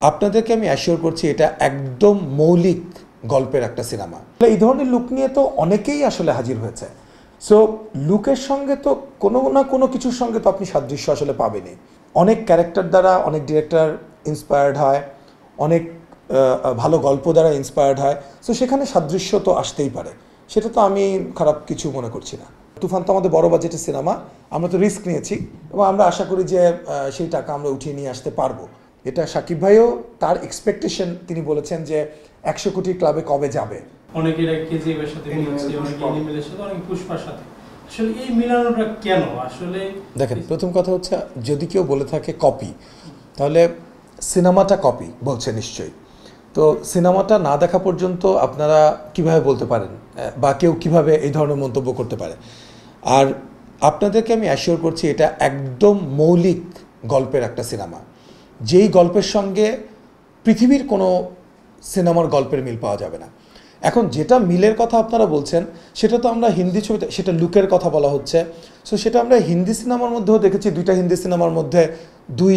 আপনাদেরকে আমি অ্যাসিওর করছি এটা একদম মৌলিক গল্পের একটা সিনেমা। এই ধরনের লুক নিয়ে তো অনেকেই আসলে হাজির হয়েছে। সো লুকের সঙ্গে তো কোনো না কোনো কিছুর সঙ্গে তো আপনি সাদৃশ্য আসলে পাবেনই। অনেক ক্যারেক্টার দ্বারা অনেক ডিরেক্টর ইন্সপায়ার্ড হয়, অনেক ভালো গল্প দ্বারা ইন্সপায়ার্ড হয়। সো সেখানে সাদৃশ্য তো আসতেই পারে, সেটা তো আমি খারাপ কিছু মনে করছি না। তুফান তো আমাদের বড় বাজেটের সিনেমা, আমরা তো রিস্ক নিয়েছি এবং আমরা আশা করি যে সেই টাকা আমরা উঠিয়ে নিয়ে আসতে পারবো। এটা সাকিব ভাইও তার এক্সপেকটেশন, তিনি বলেছেন যে 100 কোটি ক্লাবে কবে যাবে। অনেকের কেজিএফের সাথে মিলছে, অনেকে এনিমেলের সাথে, অনেকে পুষ্পার সাথে। আসলে এই মিলানোটা কেন? আসলে দেখেন, প্রথম কথা হচ্ছে যদি কেউ বলে থাকে কপি, তাহলে সিনেমাটা কপি বলছে নিশ্চয়ই। তো সিনেমাটা না দেখা পর্যন্ত আপনারা কিভাবে বলতে পারেন বা কেউ কিভাবে এই ধরনের মন্তব্য করতে পারে? আর আপনাদেরকে আমি অ্যাসিওর করছি এটা একদম মৌলিক গল্পের একটা সিনেমা, যেই গল্পের সঙ্গে পৃথিবীর কোনো সিনেমার গল্পের মিল পাওয়া যাবে না। এখন যেটা মিলের কথা আপনারা বলছেন সেটা তো আমরা হিন্দি ছবিতে, সেটা লুকের কথা বলা হচ্ছে। সো সেটা আমরা হিন্দি সিনেমার মধ্যেও দেখেছি, দুইটা হিন্দি সিনেমার মধ্যে দুই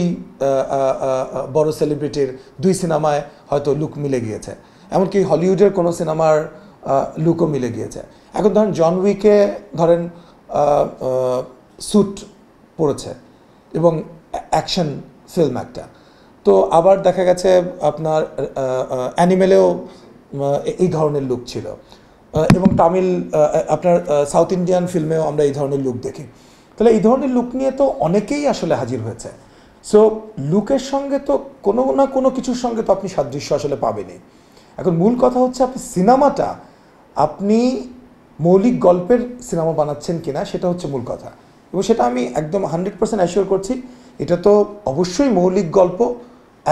বড় সেলিব্রিটির দুই সিনেমায় হয়তো লুক মিলে গিয়েছে, এমনকি হলিউডের কোনো সিনেমার লুকও মিলে গিয়েছে। এখন ধরেন জন উইকে ধরেন স্যুট পরেছে এবং অ্যাকশন ফিল্ম একটা, তো আবার দেখা গেছে আপনার অ্যানিমেলেও এই ধরনের লুক ছিল এবং তামিল আপনার সাউথ ইন্ডিয়ান ফিল্মেও আমরা এই ধরনের লুক দেখি। তাহলে এই ধরনের লুক নিয়ে তো অনেকেই আসলে হাজির হয়েছে। সো লুকের সঙ্গে তো কোনো না কোনো কিছুর সঙ্গে তো আপনি সাদৃশ্য আসলে পাবেনই। এখন মূল কথা হচ্ছে আপনি সিনেমাটা আপনি মৌলিক গল্পের সিনেমা বানাচ্ছেন কিনা, সেটা হচ্ছে মূল কথা। এবং সেটা আমি একদম 100% অ্যাসিওর করছি, এটা তো অবশ্যই মৌলিক গল্প,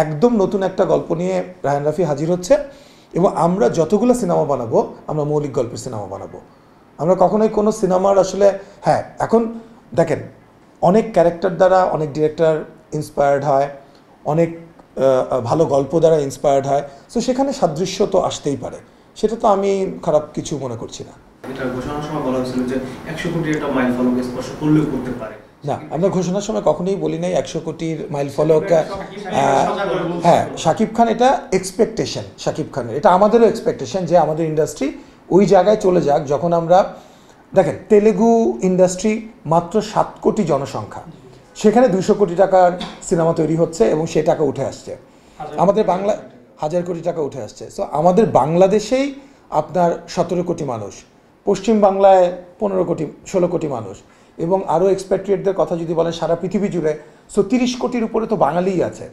একদম নতুন একটা গল্প নিয়ে রায়হান রাফি হাজির হচ্ছে। এবং আমরা যতগুলো সিনেমা বানাবো আমরা মৌলিক গল্পের সিনেমা বানাবো। আমরা কখনোই কোনো সিনেমার আসলে, হ্যাঁ এখন দেখেন অনেক ক্যারেক্টার দ্বারা অনেক ডিরেক্টর ইন্সপায়ার্ড হয়, অনেক ভালো গল্প দ্বারা ইন্সপায়ার্ড হয়। সো সেখানে সাদৃশ্য তো আসতেই পারে, সেটা তো আমি খারাপ কিছু মনে করছি না। এটা ঘোষণার সময় বলা হয়েছিল যে 100 কোটির একটা মাইল ফলক স্পর্শ করলেও করতে পারে। না, আমরা ঘোষণার সময় কখনোই বলি নাই 100 কোটির মাইল ফলক। হ্যাঁ, শাকিব খান, এটা এক্সপেকটেশন শাকিব খানের, এটা আমাদেরও এক্সপেকটেশন যে আমাদের ইন্ডাস্ট্রি ওই জায়গায় চলে যাক যখন আমরা, দেখেন তেলেগু ইন্ডাস্ট্রি মাত্র 7 কোটি জনসংখ্যা, সেখানে 200 কোটি টাকার সিনেমা তৈরি হচ্ছে এবং সেই টাকা উঠে আসছে। আমাদের বাংলা 1000 কোটি টাকা উঠে আসছে। সো আমাদের বাংলাদেশেই আপনার 17 কোটি মানুষ, পশ্চিম বাংলায় 15 কোটি 16 কোটি মানুষ, এবং আরও এক্সপ্যাট্রিয়েটদের কথা যদি বলেন সারা পৃথিবী জুড়ে, সো 30 কোটির উপরে তো বাঙালিই আছে।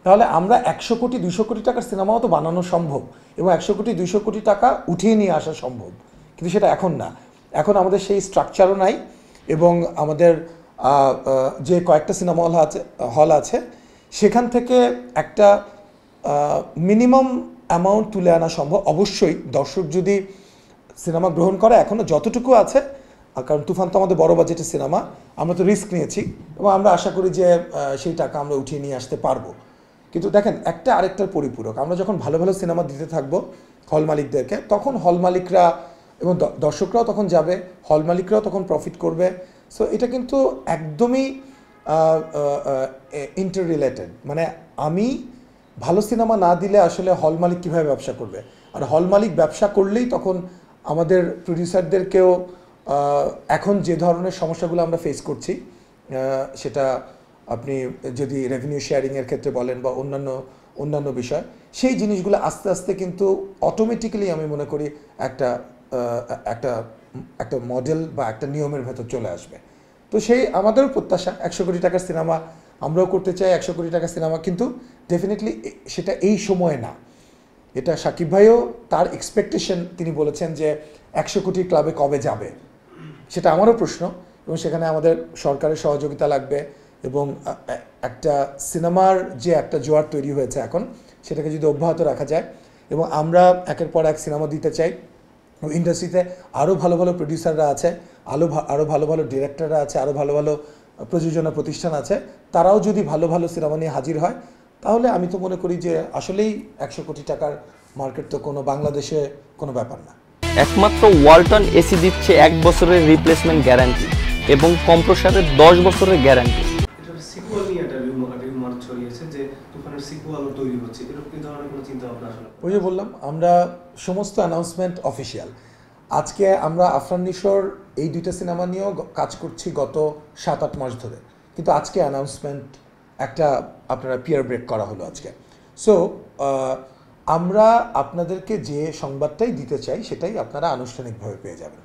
তাহলে আমরা 100 কোটি 200 কোটি টাকার সিনেমাও তো বানানো সম্ভব এবং 100 কোটি 200 কোটি টাকা উঠিয়ে নিয়ে আসা সম্ভব, কিন্তু সেটা এখন না। এখন আমাদের সেই স্ট্রাকচারও নাই এবং আমাদের যে কয়েকটা সিনেমা হল আছে সেখান থেকে একটা মিনিমাম অ্যামাউন্ট তুলে আনা সম্ভব। অবশ্যই দর্শক যদি সিনেমা গ্রহণ করে, এখনও যতটুকু আছে, কারণ তুফান তো আমাদের বড় বাজেটের সিনেমা, আমরা তো রিস্ক নিয়েছি এবং আমরা আশা করি যে সেই টাকা আমরা উঠিয়ে নিয়ে আসতে পারবো। কিন্তু দেখেন একটা আরেকটার পরিপূরক, আমরা যখন ভালো ভালো সিনেমা দিতে থাকবো হল মালিকদেরকে, তখন হল মালিকরা এবং দর্শকরাও তখন যাবে, হল মালিকরাও তখন প্রফিট করবে। সো এটা কিন্তু একদমই ইন্টার রিলেটেড। মানে আমি ভালো সিনেমা না দিলে আসলে হল মালিক কীভাবে ব্যবসা করবে, আর হল মালিক ব্যবসা করলেই তখন আমাদের প্রডিউসারদেরকেও এখন যে ধরনের সমস্যাগুলো আমরা ফেস করছি, সেটা আপনি যদি রেভিনিউ শেয়ারিংয়ের ক্ষেত্রে বলেন বা অন্যান্য বিষয়, সেই জিনিসগুলো আস্তে আস্তে কিন্তু অটোমেটিক্যালি আমি মনে করি একটা একটা একটা মডেল বা একটা নিয়মের ভেতর চলে আসবে। তো সেই আমাদেরও প্রত্যাশা 100 কোটি টাকার সিনেমা আমরাও করতে চাই, 100 কোটি টাকার সিনেমা, কিন্তু ডেফিনেটলি সেটা এই সময়ে না। এটা সাকিব ভাইও তার এক্সপেকটেশন, তিনি বলেছেন যে 100 কোটি ক্লাবে কবে যাবে, সেটা আমারও প্রশ্ন। এবং সেখানে আমাদের সরকারের সহযোগিতা লাগবে এবং একটা সিনেমার যে একটা জোয়ার তৈরি হয়েছে এখন, সেটাকে যদি অব্যাহত রাখা যায় এবং আমরা একের পর এক সিনেমা দিতে চাই, ইন্ডাস্ট্রিতে আরও ভালো ভালো প্রডিউসাররা আছে, আরও ভালো ভালো ডিরেক্টররা আছে, আরও ভালো ভালো প্রযোজনা প্রতিষ্ঠান আছে, তারাও যদি ভালো ভালো সিনেমা নিয়ে হাজির হয়, তাহলে আমি তো মনে করি যে আসলেই 100 কোটি টাকার মার্কেট তো কোনো বাংলাদেশে কোনো ব্যাপার না। একমাত্র ওয়ালটন এসি দিচ্ছে 1 বছরের রিপ্লেসমেন্ট গ্যারান্টি এবং কম্প্রেসারের 10 বছরের গ্যারান্টি। এটা সিকুয়েল নিয়ে একটা রিউমার ছড়িয়েছে যে তুফান আফরানের সিকুয়ালও তৈরি হচ্ছে, এরকম কি ধরনের কোনো চিন্তা ভাবনা আসলে? ওই যে বললাম আমরা সমস্ত অ্যানাউন্সমেন্ট অফিসিয়াল। আজকে আমরা আফরান নিশোর এই দুইটা সিনেমা নিয়েও কাজ করছি গত 7-8 মাস ধরে, কিন্তু আজকে অ্যানাউন্সমেন্ট একটা আপনারা পিয়ার ব্রেক করা হলো আজকে। সো আমরা আপনাদেরকে যে সংবাদটাই দিতে চাই সেটাই আপনারা আনুষ্ঠানিকভাবে পেয়ে যাবেন।